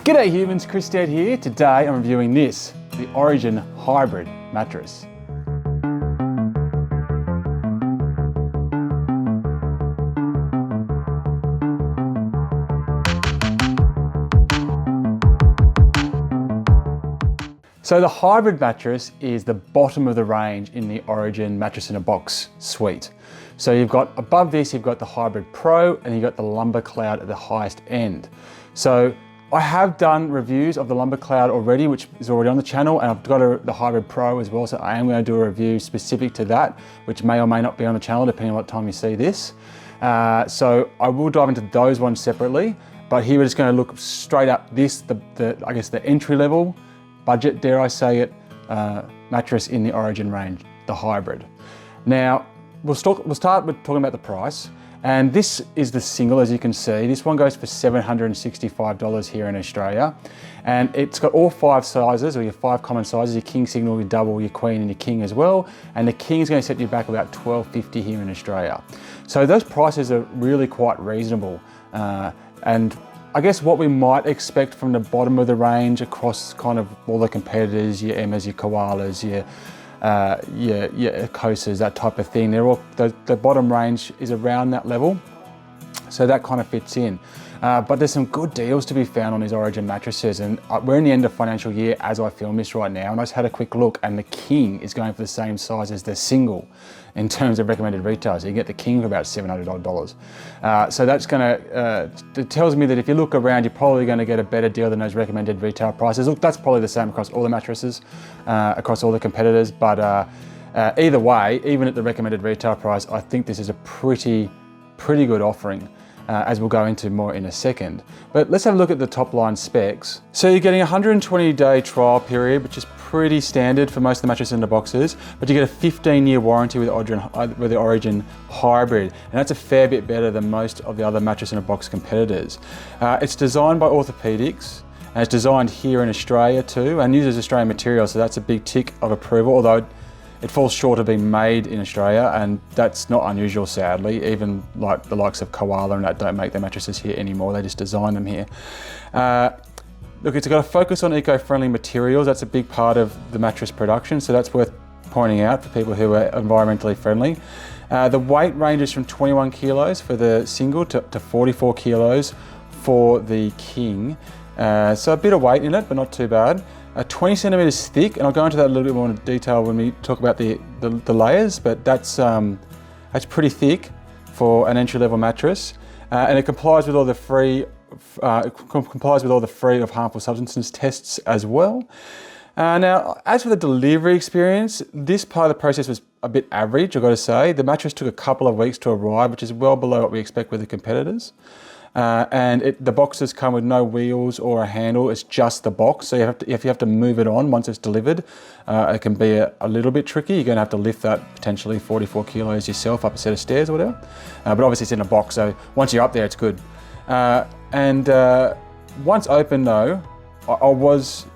G'day humans, Stead here. Today I'm reviewing this, the Origin Hybrid Mattress. So the Hybrid mattress is the bottom of the range in the Origin mattress in a box suite. So you've got above this, you've got the Hybrid Pro and you've got the Lumber Cloud at the highest end. So I have done reviews of the Lumber Cloud already, which is already on the channel, and I've got the Hybrid Pro as well. So I am going to do a review specific to that, which may or may not be on the channel depending on what time you see this. So I will dive into those ones separately, but here we're just going to look straight up this, I guess the entry level, budget, dare I say it, mattress in the Origin range, the Hybrid. Now, we'll start with talking about the price. And this is the single, as you can see. This one goes for $765 here in Australia. And it's got all 5 sizes, or your 5 common sizes, your king, single, your double, your queen, and your king as well. And the king is going to set you back about $12.50 here in Australia. So those prices are really quite reasonable. And I guess what we might expect from the bottom of the range across kind of all the competitors, your Emmas, your Koalas, your Kosas, that type of thing. They're all, the bottom range is around that level. So that kind of fits in. But there's some good deals to be found on these Origin mattresses, and we're in the end of financial year as I film this right now, and I just had a quick look, and the king is going for the same size as the single in terms of recommended retail. So you get the king for about $700. So that's it tells me that if you look around, you're probably going to get a better deal than those recommended retail prices. Look, that's probably the same across all the mattresses, across all the competitors, but either way, even at the recommended retail price, I think this is a pretty good offering. As we'll go into more in a second. But let's have a look at the top line specs. So you're getting a 120-day trial period, which is pretty standard for most of the mattresses in the boxes, but you get a 15-year warranty with the Origin Hybrid, and that's a fair bit better than most of the other mattress in a box competitors. It's designed by Orthopedics, and it's designed here in Australia too, and uses Australian material, so that's a big tick of approval, although it falls short of being made in Australia, and that's not unusual, sadly. Even like the likes of Koala and that don't make their mattresses here anymore. They just design them here. Look, it's got a focus on eco-friendly materials. That's a big part of the mattress production, so that's worth pointing out for people who are environmentally friendly. The weight ranges from 21 kilos for the single to 44 kilos for the king. So a bit of weight in it, but not too bad. 20 centimeters thick, and I'll go into that a little bit more in detail when we talk about the layers, but that's pretty thick for an entry-level mattress, and it complies with all the free of harmful substances tests as well. Now, as for the delivery experience, this part of the process was a bit average, I've got to say. The mattress took a couple of weeks to arrive, which is well below what we expect with the competitors. And the boxes come with no wheels or a handle, it's just the box. So if you have to move it on once it's delivered, it can be a little bit tricky. You're going to have to lift that potentially 44 kilos yourself up a set of stairs or whatever. But obviously it's in a box, so once you're up there, it's good. And once open though, I was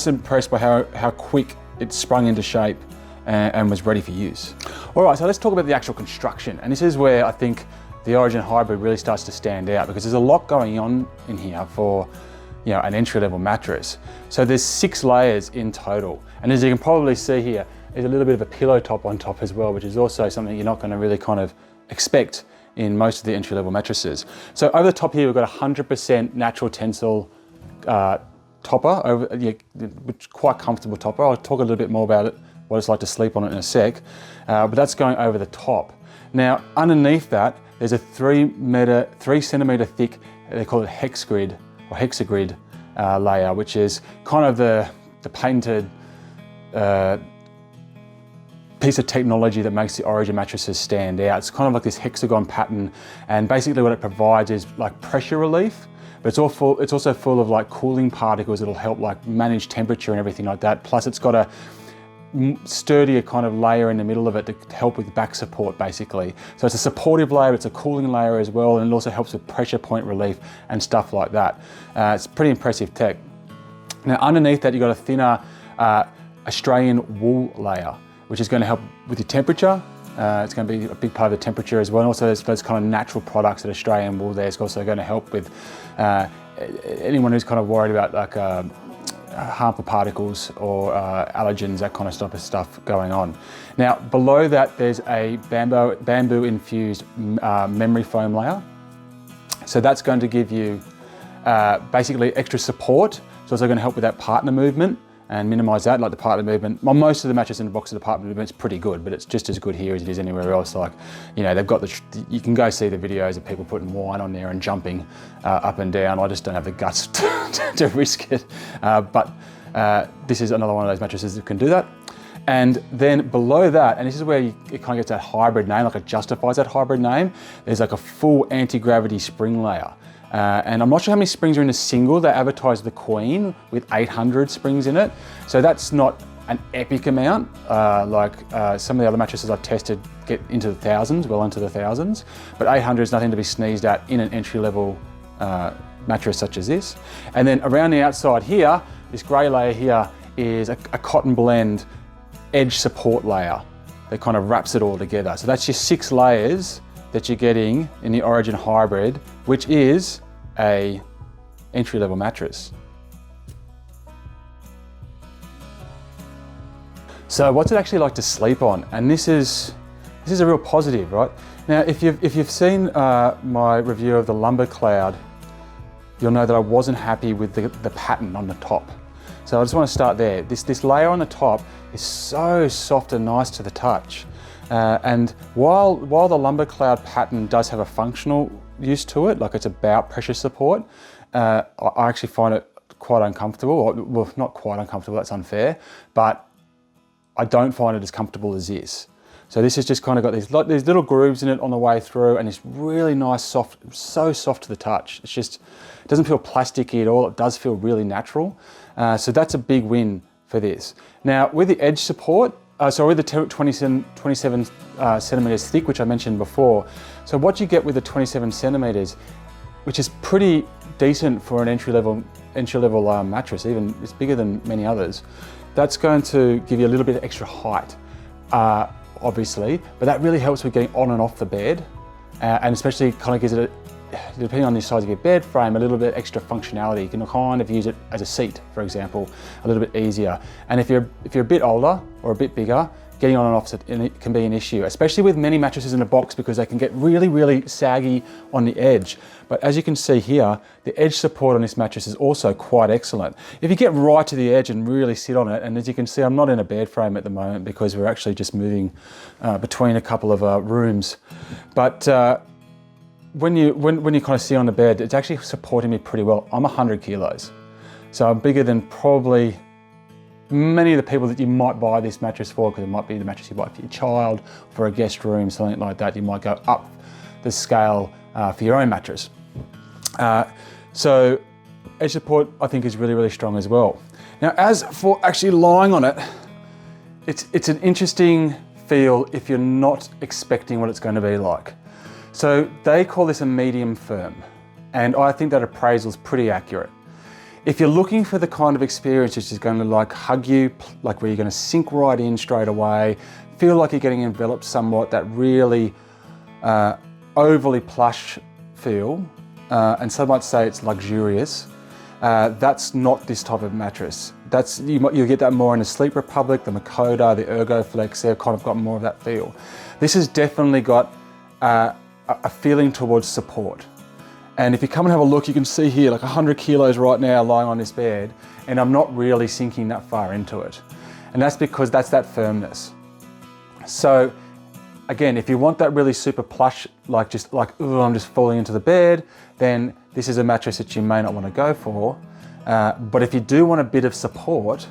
impressed by how quick it sprung into shape and was ready for use. All right, so let's talk about the actual construction. And this is where I think the Origin Hybrid really starts to stand out, because there's a lot going on in here for an entry-level mattress. So there's 6 layers in total. And as you can probably see here, there's a little bit of a pillow top on top as well, which is also something you're not going to really kind of expect in most of the entry-level mattresses. So over the top here, we've got a 100% natural tensile topper, which quite comfortable topper. I'll talk a little bit more about it, what it's like to sleep on it in a sec, but that's going over the top. Now, underneath that, there's a 3 centimeter thick, they call it hexagrid layer, which is kind of the patented piece of technology that makes the Origin mattresses stand out. It's kind of like this hexagon pattern, and basically what it provides is like pressure relief, but it's also full of like cooling particles that'll help like manage temperature and everything like that. Plus it's got a sturdier kind of layer in the middle of it to help with back support basically. So it's a supportive layer, it's a cooling layer as well, and it also helps with pressure point relief and stuff like that. It's pretty impressive tech. Now underneath that you've got a thinner Australian wool layer, which is going to help with your temperature. It's going to be a big part of the temperature as well. And also there's those kind of natural products that Australian wool there is also going to help with anyone who's kind of worried about like harmful particles or allergens, that kind of stuff going on. Now, below that, there's a bamboo infused memory foam layer. So that's going to give you basically extra support. It's also going to help with that partner movement and minimize that, like the partner movement. Well, most of the mattress in the box of the partner movement's pretty good, but it's just as good here as it is anywhere else. Like, you know, they've got you can go see the videos of people putting wine on there and jumping up and down. I just don't have the guts to risk it. But this is another one of those mattresses that can do that. And then below that, and this is where it kind of gets that hybrid name, like it justifies that hybrid name, there's like a full anti-gravity spring layer. And I'm not sure how many springs are in a single. They advertise the Queen with 800 springs in it. So that's not an epic amount. Like some of the other mattresses I've tested get into the thousands, well into the thousands. But 800 is nothing to be sneezed at in an entry-level mattress such as this. And then around the outside here, this grey layer here is a cotton blend edge support layer that kind of wraps it all together. So that's your 6 layers that you're getting in the Origin Hybrid, which is a entry-level mattress. So what's it actually like to sleep on? And this is a real positive, right? Now, if you've seen my review of the Lumber Cloud, you'll know that I wasn't happy with the pattern on the top. So I just want to start there. This layer on the top is so soft and nice to the touch. And while the Lumber Cloud pattern does have a functional use to it, like it's about pressure support, I actually find it quite uncomfortable. Well, not quite uncomfortable, that's unfair, but I don't find it as comfortable as this. So this has just kind of got these little grooves in it on the way through, and it's really nice, soft, so soft to the touch. It's just, it doesn't feel plasticky at all. It does feel really natural. So that's a big win for this. Now, with the edge support, with the 27 centimeters thick, which I mentioned before. So what you get with the 27 centimeters, which is pretty decent for an entry-level mattress, even it's bigger than many others. That's going to give you a little bit of extra height, obviously, but that really helps with getting on and off the bed, and especially kind of gives it, depending on the size of your bed frame, a little bit extra functionality. You can kind of use it as a seat, for example, a little bit easier. And if you're a bit older or a bit bigger, getting on and off it can be an issue, especially with many mattresses in a box, because they can get really, really saggy on the edge. But as you can see here, the edge support on this mattress is also quite excellent. If you get right to the edge and really sit on it, and as you can see, I'm not in a bed frame at the moment because we're actually just moving between a couple of rooms. But when you kind of sit on the bed, it's actually supporting me pretty well. I'm 100 kilos. So I'm bigger than probably many of the people that you might buy this mattress for, because it might be the mattress you buy for your child, for a guest room, something like that. You might go up the scale for your own mattress. So edge support, I think, is really, really strong as well. Now, as for actually lying on it, it's an interesting feel if you're not expecting what it's going to be like. So they call this a medium firm, and I think that appraisal is pretty accurate. If you're looking for the kind of experience which is going to like hug you, like where you're going to sink right in straight away, feel like you're getting enveloped somewhat, that really overly plush feel, and some might say it's luxurious, that's not this type of mattress. You'll get that more in the Sleep Republic, the Makota, the ErgoFlex. They've kind of got more of that feel. This has definitely got a feeling towards support. And if you come and have a look, you can see here like 100 kilos right now lying on this bed, and I'm not really sinking that far into it. And that's because that's that firmness. So again, if you want that really super plush, like ooh, I'm just falling into the bed, then this is a mattress that you may not want to go for. But if you do want a bit of support,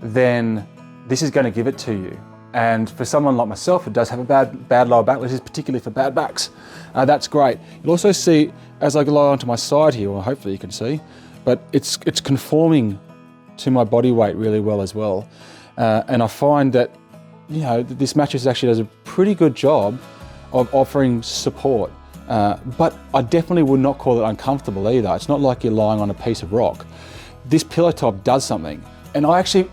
then this is going to give it to you. And for someone like myself who does have a bad lower back, this is particularly for bad backs, that's great. You'll also see, as I lie onto my side here, or hopefully you can see, but it's conforming to my body weight really well as well. And I find that, you know, this mattress actually does a pretty good job of offering support. But I definitely would not call it uncomfortable either. It's not like you're lying on a piece of rock. This pillow top does something, and I actually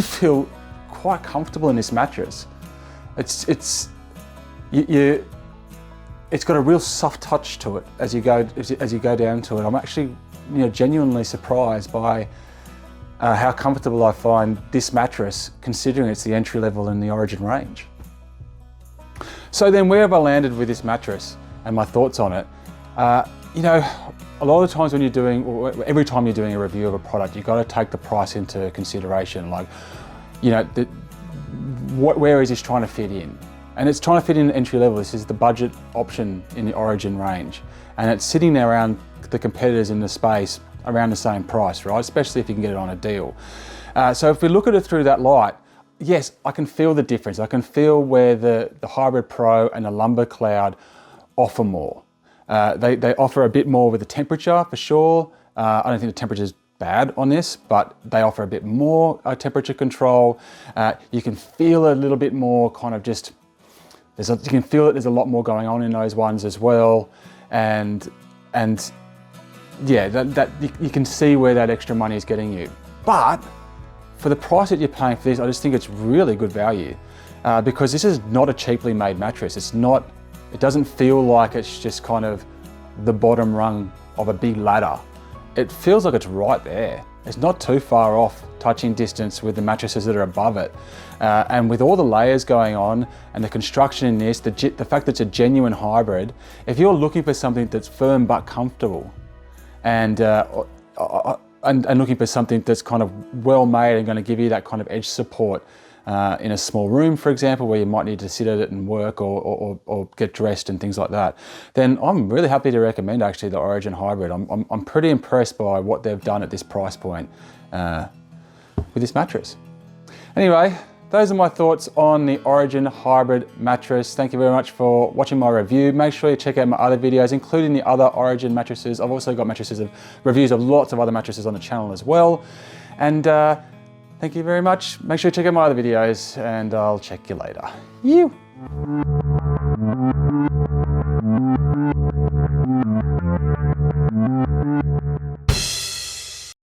feel quite comfortable in this mattress. It's got a real soft touch to it as you go down to it. I'm actually genuinely surprised by how comfortable I find this mattress, considering it's the entry level in the Origin range. So then where have I landed with this mattress and my thoughts on it? A lot of the times when you're doing, or every time you're doing a review of a product, you've got to take the price into consideration. Like, where is this trying to fit in? And it's trying to fit in entry level. This is the budget option in the Origin range. And it's sitting there around the competitors in the space around the same price, right? Especially if you can get it on a deal. So if we look at it through that light, yes, I can feel the difference. I can feel where the Hybrid Pro and the Lumber Cloud offer more. They offer a bit more with the temperature for sure. I don't think the temperature is bad on this, but they offer a bit more temperature control. You can feel a little bit more kind of just, you can feel that there's a lot more going on in those ones as well. And yeah, you can see where that extra money is getting you. But for the price that you're paying for this, I just think it's really good value because this is not a cheaply made mattress. It doesn't feel like it's just kind of the bottom rung of a big ladder. It feels like it's right there. It's not too far off touching distance with the mattresses that are above it. And with all the layers going on and the construction in this, the fact that it's a genuine hybrid, if you're looking for something that's firm but comfortable and looking for something that's kind of well made and going to give you that kind of edge support in a small room, for example, where you might need to sit at it and work or get dressed and things like that, then I'm really happy to recommend actually the Origin Hybrid. I'm pretty impressed by what they've done at this price point with this mattress. Anyway, those are my thoughts on the Origin Hybrid mattress. Thank you very much for watching my review. Make sure you check out my other videos, including the other Origin mattresses. I've also got reviews of lots of other mattresses on the channel as well. And thank you very much. Make sure you check out my other videos and I'll check you later.